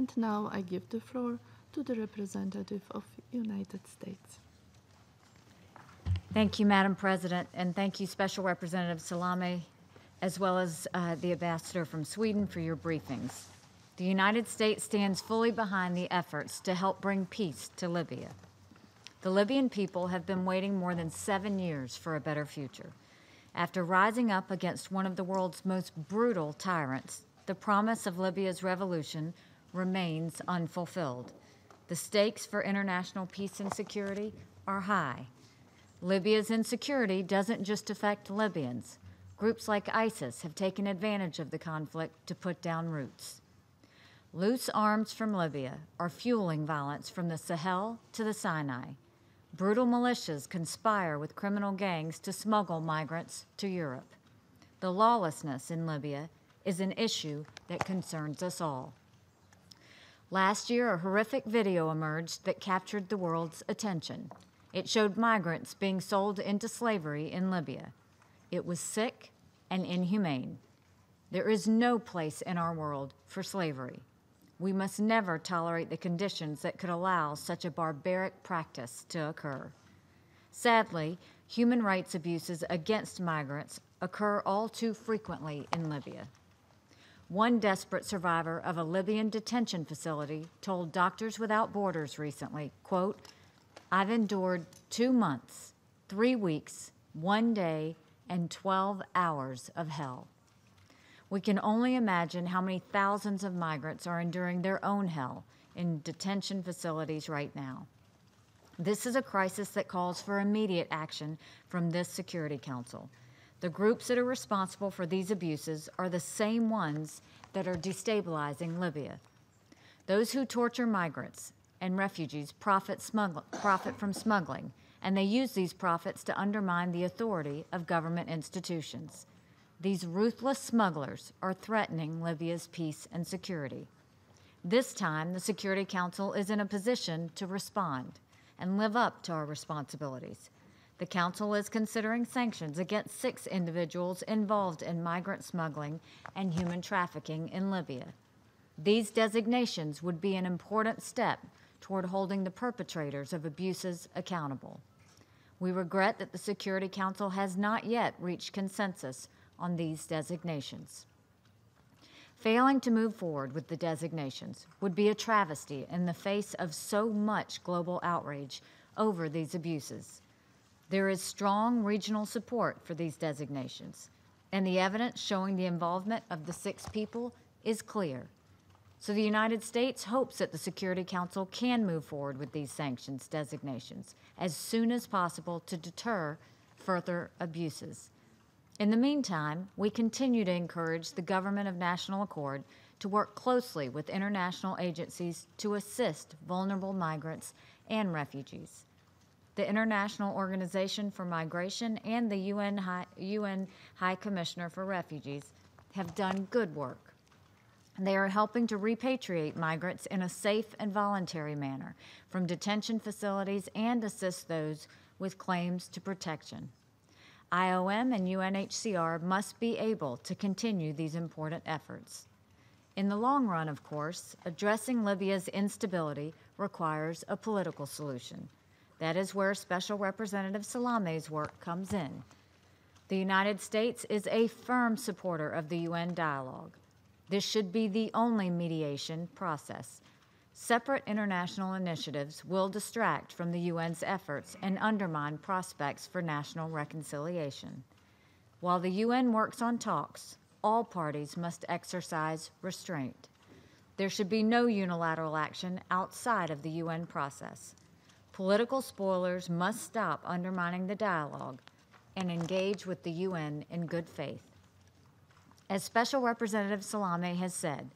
And now I give the floor to the representative of United States. Thank you, Madam President, and thank you, Special Representative Salame, as well as the Ambassador from Sweden for your briefings. The United States stands fully behind the efforts to help bring peace to Libya. The Libyan people have been waiting more than 7 years for a better future. After rising up against one of the world's most brutal tyrants, the promise of Libya's revolution remains unfulfilled. The stakes for international peace and security are high. Libya's insecurity doesn't just affect Libyans. Groups like ISIS have taken advantage of the conflict to put down roots. Loose arms from Libya are fueling violence from the Sahel to the Sinai. Brutal militias conspire with criminal gangs to smuggle migrants to Europe. The lawlessness in Libya is an issue that concerns us all. Last year, a horrific video emerged that captured the world's attention. It showed migrants being sold into slavery in Libya. It was sick and inhumane. There is no place in our world for slavery. We must never tolerate the conditions that could allow such a barbaric practice to occur. Sadly, human rights abuses against migrants occur all too frequently in Libya. One desperate survivor of a Libyan detention facility told Doctors Without Borders recently, quote, "I've endured 2 months, 3 weeks, 1 day, and 12 hours of hell." We can only imagine how many thousands of migrants are enduring their own hell in detention facilities right now. This is a crisis that calls for immediate action from this Security Council. The groups that are responsible for these abuses are the same ones that are destabilizing Libya. Those who torture migrants and refugees profit from smuggling, and they use these profits to undermine the authority of government institutions. These ruthless smugglers are threatening Libya's peace and security. This time, the Security Council is in a position to respond and live up to our responsibilities. The Council is considering sanctions against 6 individuals involved in migrant smuggling and human trafficking in Libya. These designations would be an important step toward holding the perpetrators of abuses accountable. We regret that the Security Council has not yet reached consensus on these designations. Failing to move forward with the designations would be a travesty in the face of so much global outrage over these abuses. There is strong regional support for these designations, and the evidence showing the involvement of the 6 people is clear. So the United States hopes that the Security Council can move forward with these sanctions designations as soon as possible to deter further abuses. In the meantime, we continue to encourage the Government of National Accord to work closely with international agencies to assist vulnerable migrants and refugees. The International Organization for Migration and the UN High Commissioner for Refugees have done good work. They are helping to repatriate migrants in a safe and voluntary manner from detention facilities and assist those with claims to protection. IOM and UNHCR must be able to continue these important efforts. In the long run, of course, addressing Libya's instability requires a political solution. That is where Special Representative Salame's work comes in. The United States is a firm supporter of the UN dialogue. This should be the only mediation process. Separate international initiatives will distract from the UN's efforts and undermine prospects for national reconciliation. While the UN works on talks, all parties must exercise restraint. There should be no unilateral action outside of the UN process. Political spoilers must stop undermining the dialogue and engage with the UN in good faith. As Special Representative Salame has said,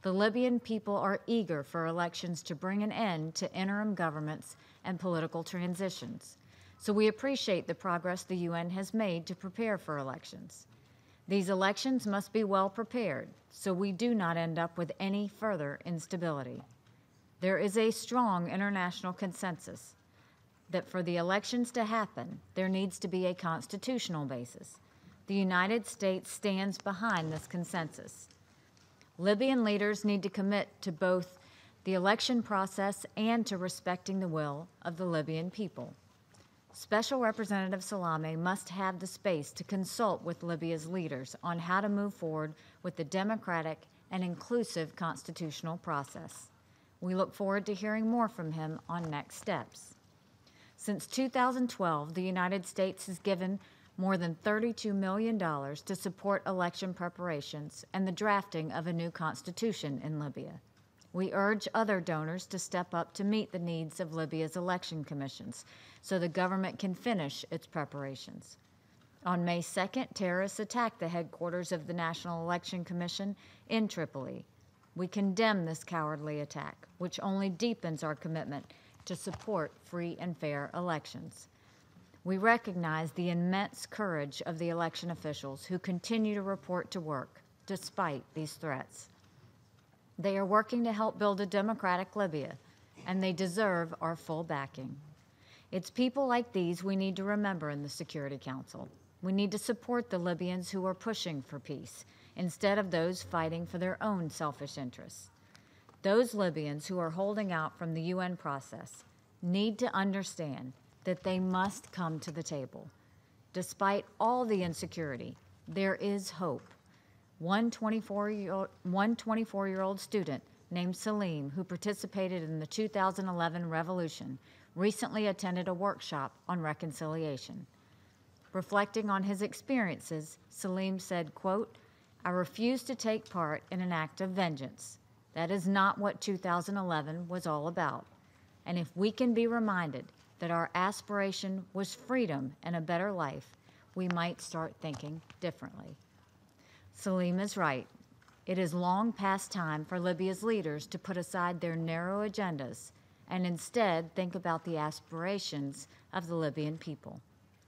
the Libyan people are eager for elections to bring an end to interim governments and political transitions. So we appreciate the progress the UN has made to prepare for elections. These elections must be well prepared so we do not end up with any further instability. There is a strong international consensus that for the elections to happen, there needs to be a constitutional basis. The United States stands behind this consensus. Libyan leaders need to commit to both the election process, and to respecting the will of the Libyan people. Special Representative Salame must have the space to consult with Libya's leaders on how to move forward with the democratic and inclusive constitutional process. We look forward to hearing more from him on next steps. Since 2012, the United States has given more than $32 million to support election preparations and the drafting of a new constitution in Libya. We urge other donors to step up to meet the needs of Libya's election commissions so the government can finish its preparations. On May 2nd, terrorists attacked the headquarters of the National Election Commission in Tripoli. We condemn this cowardly attack, which only deepens our commitment to support free and fair elections. We recognize the immense courage of the election officials who continue to report to work despite these threats. They are working to help build a democratic Libya, and they deserve our full backing. It's people like these we need to remember in the Security Council. We need to support the Libyans who are pushing for peace instead of those fighting for their own selfish interests. Those Libyans who are holding out from the UN process need to understand that they must come to the table. Despite all the insecurity, there is hope. One 24-year-old student named Salim, who participated in the 2011 revolution, recently attended a workshop on reconciliation. Reflecting on his experiences, Salim said, quote, "I refuse to take part in an act of vengeance. That is not what 2011 was all about. And if we can be reminded that our aspiration was freedom and a better life, we might start thinking differently." Salim is right. It is long past time for Libya's leaders to put aside their narrow agendas and instead think about the aspirations of the Libyan people.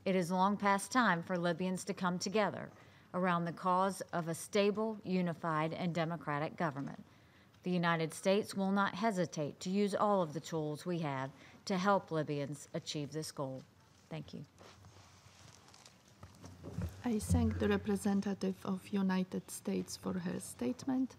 It is long past time for Libyans to come together around the cause of a stable, unified, and democratic government. The United States will not hesitate to use all of the tools we have to help Libyans achieve this goal. Thank you. I thank the representative of United States for her statement.